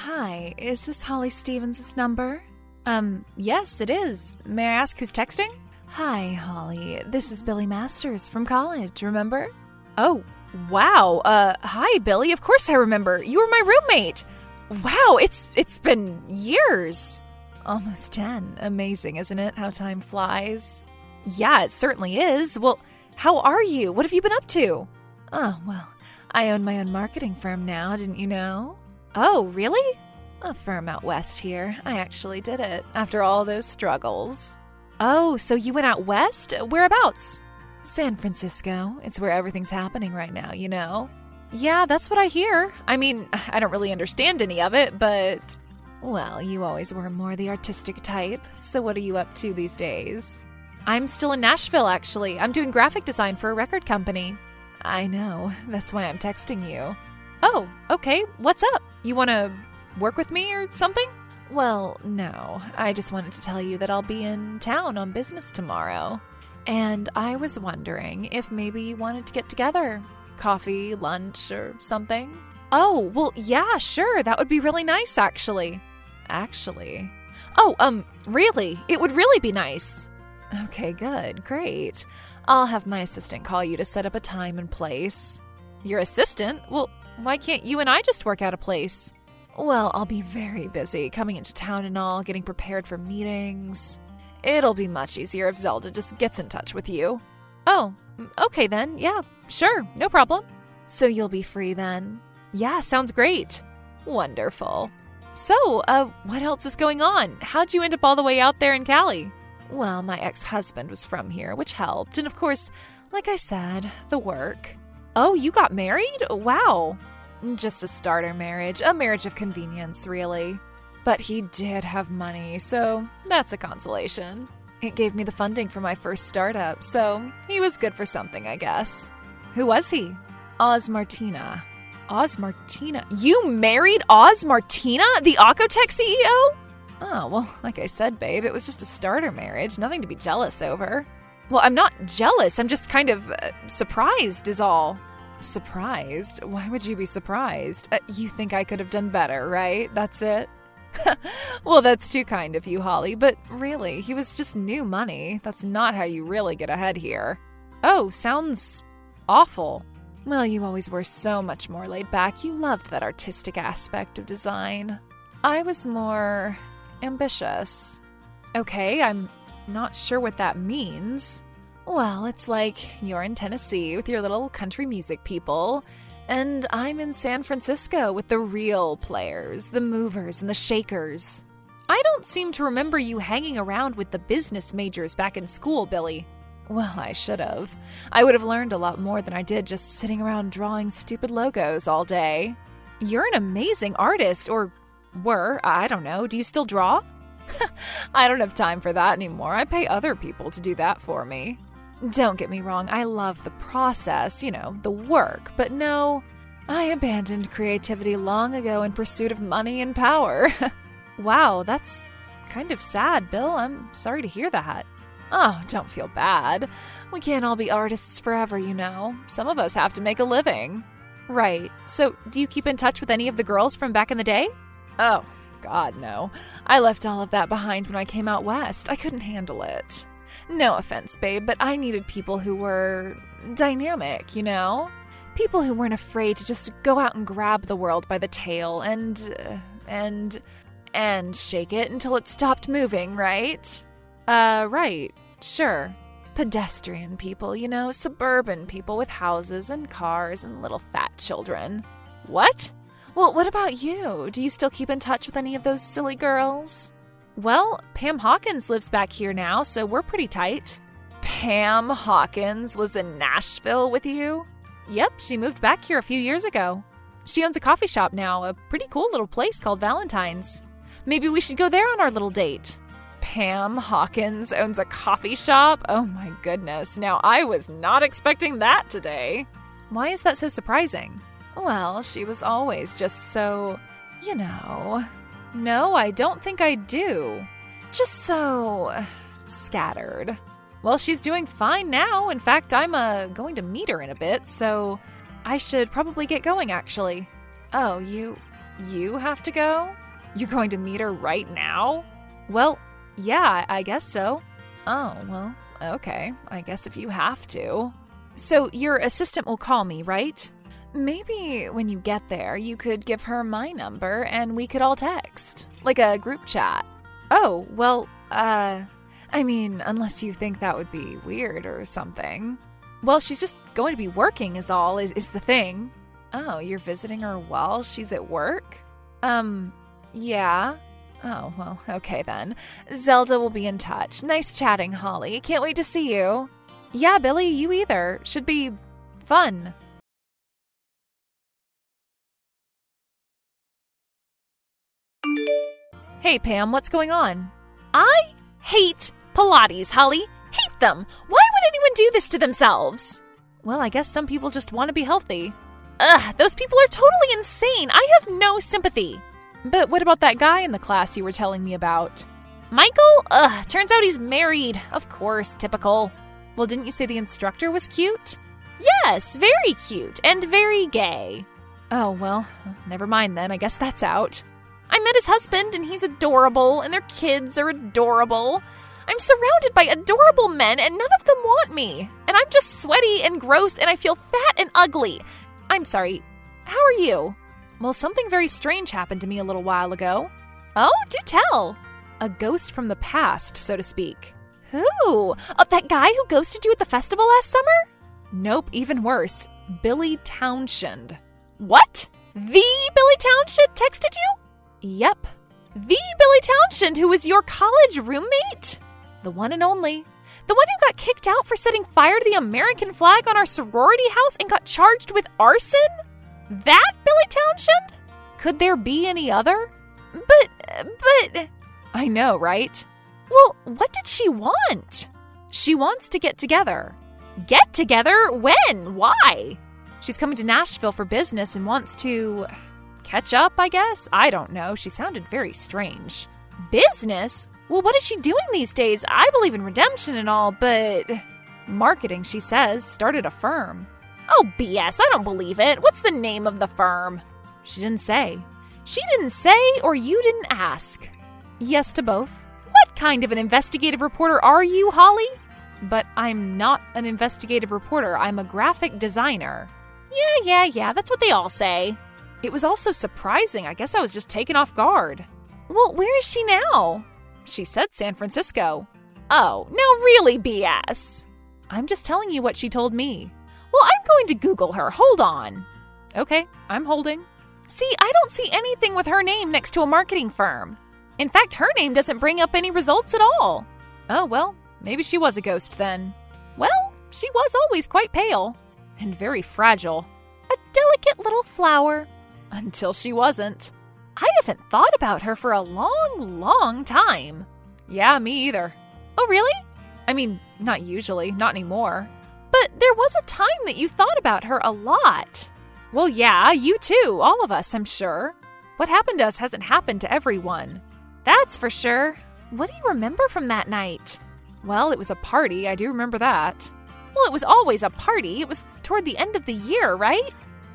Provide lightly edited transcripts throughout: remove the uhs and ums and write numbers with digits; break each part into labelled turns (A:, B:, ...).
A: Hi, is this Holly Stevens' number? Yes, it is. May I ask who's texting? Hi, Holly. This is Billie Masters from college, remember? Oh, wow. Hi, Billie. Of course I remember. You were my roommate. Wow, it's been years. Almost 10. Amazing, isn't it, how time flies? Yeah, it certainly is. Well, how are you? What have you been up to? Oh, well, I own my own marketing firm now, didn't you know? Oh, really? A firm out west here. I actually did it, after all those struggles. Oh, so you went out west? Whereabouts? San Francisco. It's where everything's happening right now, you know? Yeah, that's what I hear. I mean, I don't really understand any of it, but... Well, you always were more the artistic type, so what are you up to these days? I'm still in Nashville, actually. I'm doing graphic design for a record company. I know. That's why I'm texting you. Oh, okay. What's up? You want to work with me or something? Well, no. I just wanted to tell you that I'll be in town on business tomorrow. And I was wondering if maybe you wanted to get together. Coffee, lunch, or something? Oh, well, yeah, sure. That would be really nice, actually. Actually? Oh, really? It would really be nice. Okay, good. Great. I'll have my assistant call you to set up a time and place. Your assistant? Well, why can't you and I just work out a place? Well, I'll be very busy coming into town and all, getting prepared for meetings. It'll be much easier if Zelda just gets in touch with you. Oh, okay then. Yeah, sure. No problem. So you'll be free then? Yeah, sounds great. Wonderful. So, what else is going on? How'd you end up all the way out there in Cali? Well, my ex-husband was from here, which helped. And of course, like I said, the work. Oh, you got married? Wow. Just a starter marriage. A marriage of convenience, really. But he did have money, so that's a consolation. It gave me the funding for my first startup, so he was good for something, I guess. Who was he? Oz Martina. Oz Martina? You married Oz Martina, the Ocotech CEO? Oh, well, like I said, babe, it was just a starter marriage. Nothing to be jealous over. Well, I'm not jealous. I'm just kind of surprised is all. Surprised? Why would you be surprised? You think I could have done better, right? That's it? Well, that's too kind of you, Holly, but really, he was just new money. That's not how you really get ahead here. Oh, sounds awful. Well, you always were so much more laid back. You loved that artistic aspect of design. I was more ambitious. Okay, I'm not sure what that means. Well, it's like you're in Tennessee with your little country music people, and I'm in San Francisco with the real players, the movers and the shakers. I don't seem to remember you hanging around with the business majors back in school, Billie. Well, I should have. I would have learned a lot more than I did just sitting around drawing stupid logos all day. You're an amazing artist, or were, I don't know. Do you still draw? I don't have time for that anymore. I pay other people to do that for me. Don't get me wrong, I love the process, the work, but no, I abandoned creativity long ago in pursuit of money and power. Wow, that's kind of sad, Bill. I'm sorry to hear that. Oh, don't feel bad. We can't all be artists forever, Some of us have to make a living. Right. So, do you keep in touch with any of the girls from back in the day? Oh, God, no. I left all of that behind when I came out west. I couldn't handle it. No offense, babe, but I needed people who were dynamic, People who weren't afraid to just go out and grab the world by the tail and shake it until it stopped moving, right? Right, sure. Pedestrian people, suburban people with houses and cars and little fat children. What? Well, what about you? Do you still keep in touch with any of those silly girls? Well, Pam Hawkins lives back here now, so we're pretty tight. Pam Hawkins lives in Nashville with you? Yep, she moved back here a few years ago. She owns a coffee shop now, a pretty cool little place called Valentine's. Maybe we should go there on our little date. Pam Hawkins owns a coffee shop? Oh my goodness, now I was not expecting that today. Why is that so surprising? Well, she was always just so, No, I don't think I do. Just so scattered. Well, she's doing fine now. In fact, I'm going to meet her in a bit, so I should probably get going, actually. Oh, you You have to go? You're going to meet her right now? Well, yeah, I guess so. Oh, well, okay. I guess if you have to. So your assistant will call me, right? Maybe when you get there, you could give her my number and we could all text. Like a group chat. Oh, well, I mean, unless you think that would be weird or something. Well, she's just going to be working is all, is the thing. Oh, you're visiting her while she's at work? Yeah. Oh, well, okay then. Zelda will be in touch. Nice chatting, Holly. Can't wait to see you. Yeah, Billie, you either. Should be fun. Hey, Pam, what's going on? I hate Pilates, Holly. Hate them. Why would anyone do this to themselves? Well, I guess some people just want to be healthy. Ugh, those people are totally insane. I have no sympathy. But what about that guy in the class you were telling me about? Michael? Ugh, turns out he's married. Of course, typical. Well, didn't you say the instructor was cute? Yes, very cute and very gay. Oh, well, never mind then. I guess that's out. I met his husband and he's adorable and their kids are adorable. I'm surrounded by adorable men and none of them want me. And I'm just sweaty and gross and I feel fat and ugly. I'm sorry, how are you? Well, something very strange happened to me a little while ago. Oh, do tell. A ghost from the past, so to speak. Who? Oh, that guy who ghosted you at the festival last summer? Nope, even worse. Billie Townshend. What? The Billie Townshend texted you? Yep. The Billie Townshend who was your college roommate? The one and only. The one who got kicked out for setting fire to the American flag on our sorority house and got charged with arson? That Billie Townshend? Could there be any other? But... I know, right? Well, what did she want? She wants to get together. Get together? When? Why? She's coming to Nashville for business and wants to... catch up, I guess? I don't know. She sounded very strange. Business? Well, what is she doing these days? I believe in redemption and all, but... marketing, she says. Started a firm. Oh, BS. I don't believe it. What's the name of the firm? She didn't say. She didn't say, or you didn't ask. Yes to both. What kind of an investigative reporter are you, Holly? But I'm not an investigative reporter. I'm a graphic designer. Yeah. That's what they all say. It was also surprising. I guess I was just taken off guard. Well, where is she now? She said San Francisco. Oh, no, really, BS. I'm just telling you what she told me. Well, I'm going to Google her. Hold on. Okay, I'm holding. See, I don't see anything with her name next to a marketing firm. In fact, her name doesn't bring up any results at all. Oh, well, maybe she was a ghost then. Well, she was always quite pale and very fragile. A delicate little flower. Until she wasn't. I haven't thought about her for a long time. Yeah, me either. Oh, really? I mean, not usually, not anymore. But there was a time that you thought about her a lot. Well, yeah, you too, all of us, I'm sure. What happened to us hasn't happened to everyone. That's for sure. What do you remember from that night? Well, it was a party, I do remember that. Well, it was always a party. It was toward the end of the year, right?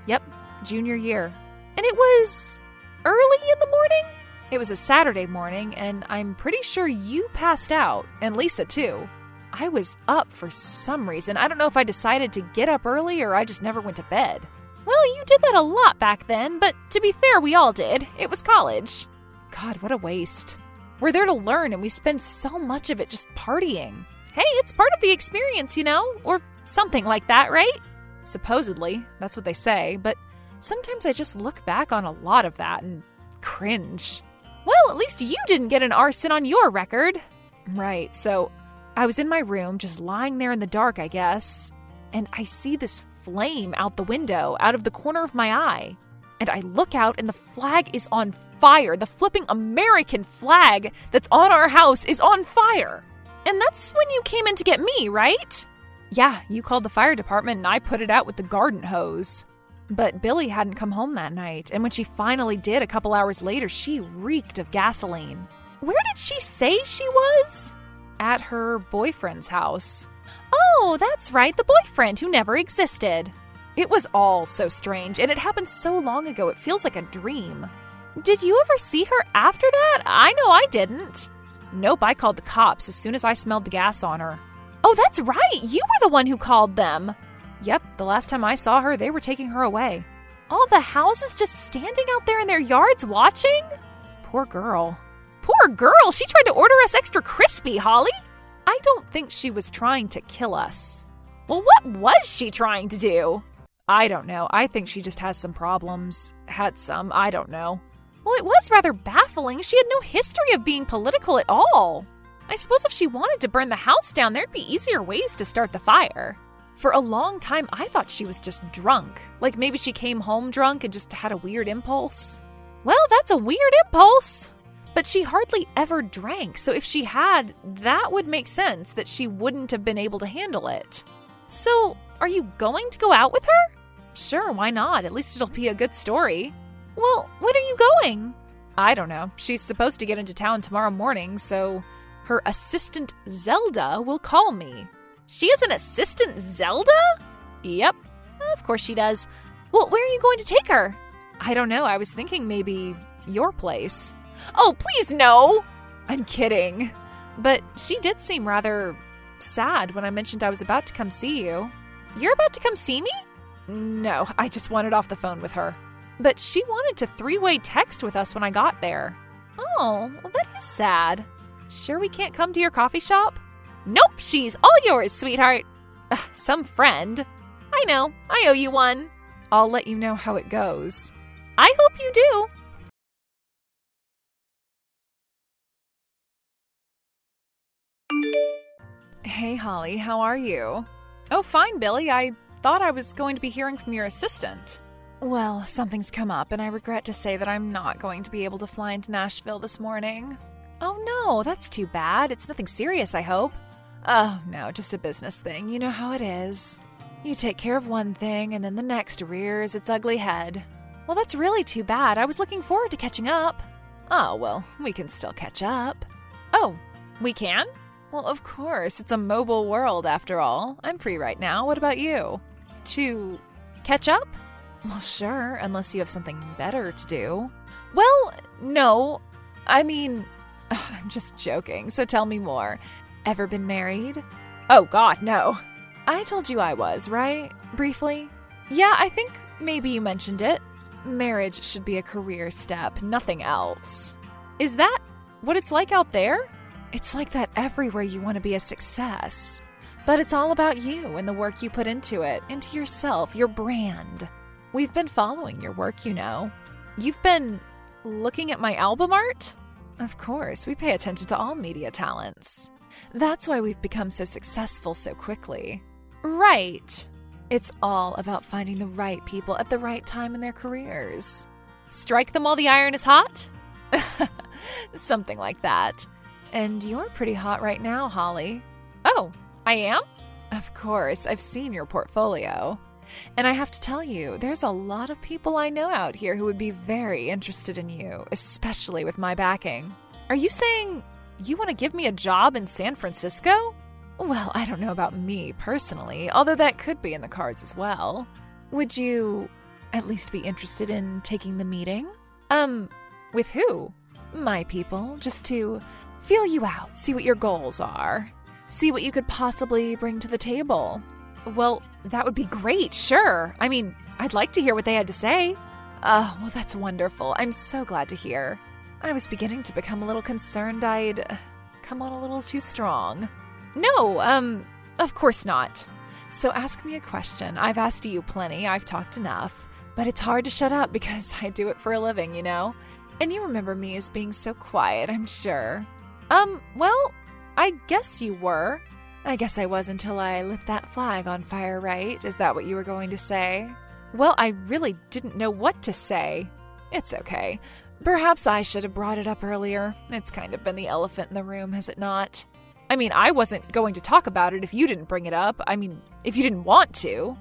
A: Yep, junior year. And it was early in the morning? It was a Saturday morning, and I'm pretty sure you passed out, and Lisa too. I was up for some reason. I don't know if I decided to get up early or I just never went to bed. Well, you did that a lot back then, but to be fair, we all did. It was college. God, what a waste. We're there to learn, and we spend so much of it just partying. Hey, it's part of the experience, you know? Or something like that, right? Supposedly, that's what they say, but sometimes I just look back on a lot of that and cringe. Well, at least you didn't get an arson on your record. Right, so I was in my room, just lying there in the dark, I guess, and I see this flame out the window, out of the corner of my eye. And I look out and the flag is on fire. The flipping American flag that's on our house is on fire. And that's when you came in to get me, right? Yeah, you called the fire department and I put it out with the garden hose. But Billie hadn't come home that night, and when she finally did a couple hours later, she reeked of gasoline. Where did she say she was? At her boyfriend's house. Oh, that's right, the boyfriend who never existed. It was all so strange, and it happened so long ago it feels like a dream. Did you ever see her after that? I know I didn't. Nope, I called the cops as soon as I smelled the gas on her. Oh, that's right. You were the one who called them. Yep, the last time I saw her, they were taking her away. All the houses just standing out there in their yards watching? Poor girl. Poor girl! She tried to order us extra crispy, Holly! I don't think she was trying to kill us. Well, what was she trying to do? I don't know. I think she just has some problems. Had some, I don't know. Well, it was rather baffling. She had no history of being political at all. I suppose if she wanted to burn the house down, there'd be easier ways to start the fire. For a long time, I thought she was just drunk. Like maybe she came home drunk and just had a weird impulse. Well, that's a weird impulse. But she hardly ever drank, so if she had, that would make sense that she wouldn't have been able to handle it. So, are you going to go out with her? Sure, why not? At least it'll be a good story. Well, when are you going? I don't know. She's supposed to get into town tomorrow morning, so her assistant Zelda will call me. She has an assistant Zelda? Yep, of course she does. Well, where are you going to take her? I don't know. I was thinking maybe your place. Oh, please no! I'm kidding. But she did seem rather sad when I mentioned I was about to come see you. You're about to come see me? No, I just wanted off the phone with her. But she wanted to three-way text with us when I got there. Oh, well that is sad. Sure we can't come to your coffee shop? Nope, she's all yours, sweetheart. Some friend. I know, I owe you one. I'll let you know how it goes. I hope you do. Hey, Holly, how are you? Oh, fine, Billie. I thought I was going to be hearing from your assistant. Well, something's come up, and I regret to say that I'm not going to be able to fly into Nashville this morning. Oh, no, that's too bad. It's nothing serious, I hope. Oh, no, just a business thing. You know how it is. You take care of one thing, and then the next rears its ugly head. Well, that's really too bad. I was looking forward to catching up. Oh, well, we can still catch up. Oh, we can? Well, of course. It's a mobile world, after all. I'm free right now. What about you? To catch up? Well, sure, unless you have something better to do. Well, no. I mean, I'm just joking, so tell me more. Ever been married? Oh, God, no. I told you I was, right? Briefly? Yeah, I think maybe you mentioned it. Marriage should be a career step, nothing else. Is that what it's like out there? It's like that everywhere you want to be a success. But it's all about you and the work you put into it, into yourself, your brand. We've been following your work, you know. You've been looking at my album art? Of course, we pay attention to all media talents. That's why we've become so successful so quickly. Right. It's all about finding the right people at the right time in their careers. Strike them while the iron is hot? Something like that. And you're pretty hot right now, Holly. Oh, I am? Of course, I've seen your portfolio. And I have to tell you, there's a lot of people I know out here who would be very interested in you, especially with my backing. Are you saying you want to give me a job in San Francisco? Well, I don't know about me personally, although that could be in the cards as well. Would you at least be interested in taking the meeting? With who? My people, just to feel you out, see what your goals are, see what you could possibly bring to the table. Well, that would be great, sure. I mean, I'd like to hear what they had to say. Oh, well, that's wonderful. I'm so glad to hear. I was beginning to become a little concerned I'd come on a little too strong. No, of course not. So ask me a question. I've asked you plenty. I've talked enough. But it's hard to shut up because I do it for a living, you know? And you remember me as being so quiet, I'm sure. Well, I guess you were. I guess I was until I lit that flag on fire, right? Is that what you were going to say? Well, I really didn't know what to say. It's okay. Perhaps I should have brought it up earlier. It's kind of been the elephant in the room, has it not? I mean, I wasn't going to talk about it if you didn't bring it up. I mean, if you didn't want to.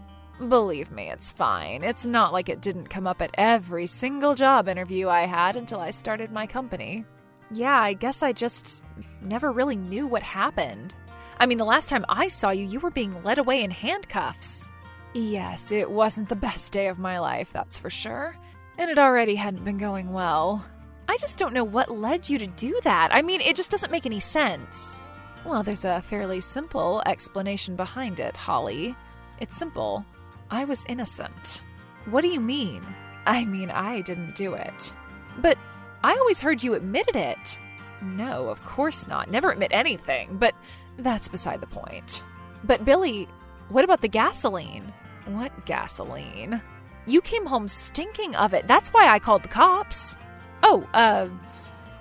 A: Believe me, it's fine. It's not like it didn't come up at every single job interview I had until I started my company. Yeah, I guess I just never really knew what happened. I mean, the last time I saw you, you were being led away in handcuffs. Yes, it wasn't the best day of my life, that's for sure. And it already hadn't been going well. I just don't know what led you to do that. I mean, it just doesn't make any sense. Well, there's a fairly simple explanation behind it, Holly. It's simple. I was innocent. What do you mean? I mean, I didn't do it. But I always heard you admitted it. No, of course not. Never admit anything, but that's beside the point. But Billie, what about the gasoline? What gasoline? You came home stinking of it. That's why I called the cops. Oh,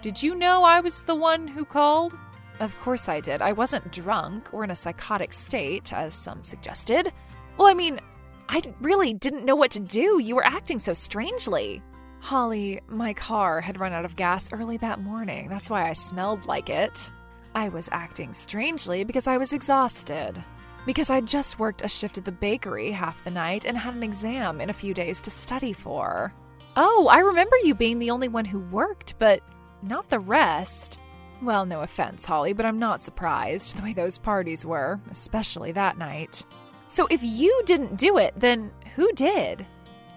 A: did you know I was the one who called? Of course I did. I wasn't drunk or in a psychotic state, as some suggested. Well, I mean, I really didn't know what to do. You were acting so strangely. Holly, my car had run out of gas early that morning. That's why I smelled like it. I was acting strangely because I was exhausted. Because I'd just worked a shift at the bakery half the night and had an exam in a few days to study for. Oh, I remember you being the only one who worked, but not the rest. Well, no offense, Holly, but I'm not surprised the way those parties were, especially that night. So if you didn't do it, then who did?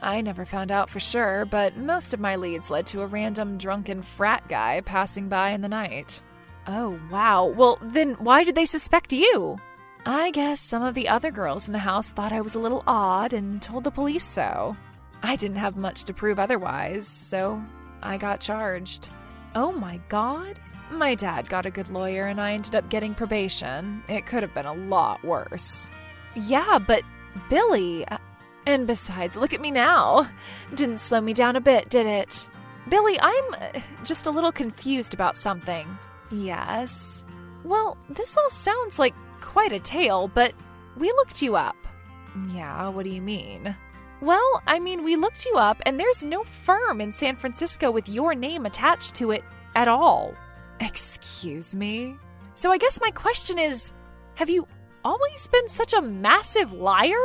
A: I never found out for sure, but most of my leads led to a random drunken frat guy passing by in the night. Oh, wow. Well, then why did they suspect you? I guess some of the other girls in the house thought I was a little odd and told the police so. I didn't have much to prove otherwise, so I got charged. Oh my God. My dad got a good lawyer and I ended up getting probation. It could have been a lot worse. Yeah, but Billie... And besides, look at me now. Didn't slow me down a bit, did it? Billie, I'm just a little confused about something. Yes? Well, this all sounds like quite a tale, but we looked you up. Yeah, what do you mean? Well, I mean, we looked you up and there's no firm in San Francisco with your name attached to it at all. Excuse me? So I guess my question is, have you always been such a massive liar?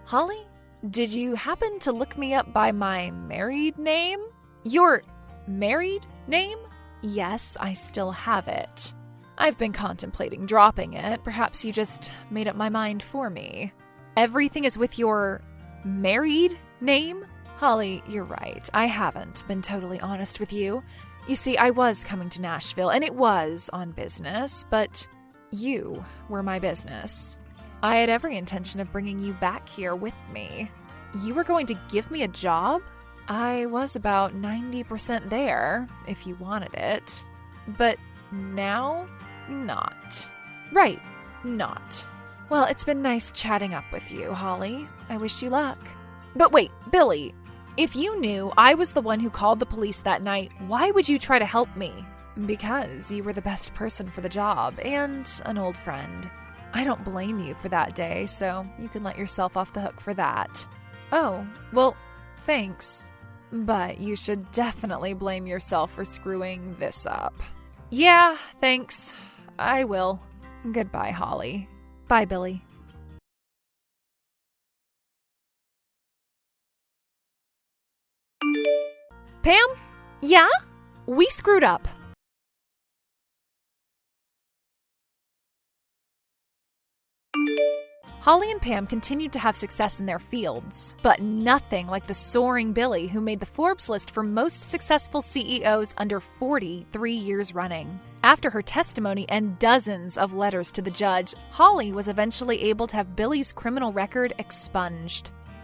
A: Holly? Did you happen to look me up by my married name? Your married name? Yes, I still have it. I've been contemplating dropping it. Perhaps you just made up my mind for me. Everything is with your married name? Holly, you're right. I haven't been totally honest with you. You see, I was coming to Nashville, and it was on business, but you were my business. I had every intention of bringing you back here with me. You were going to give me a job? I was about 90% there, if you wanted it. But now, not. Right, not. Well, it's been nice chatting up with you, Holly. I wish you luck. But wait, Billie, if you knew I was the one who called the police that night, why would you try to help me? Because you were the best person for the job and an old friend. I don't blame you for that day, so you can let yourself off the hook for that. Oh, well, thanks. But you should definitely blame yourself for screwing this up. Yeah, thanks. I will. Goodbye, Holly. Bye, Billie. Pam? Yeah? We screwed up. Holly and Pam continued to have success in their fields, but nothing like the soaring Billie, who made the Forbes list for most successful CEOs under 40 3 years running. After her testimony and dozens of letters to the judge, Holly was eventually able to have Billie's criminal record expunged.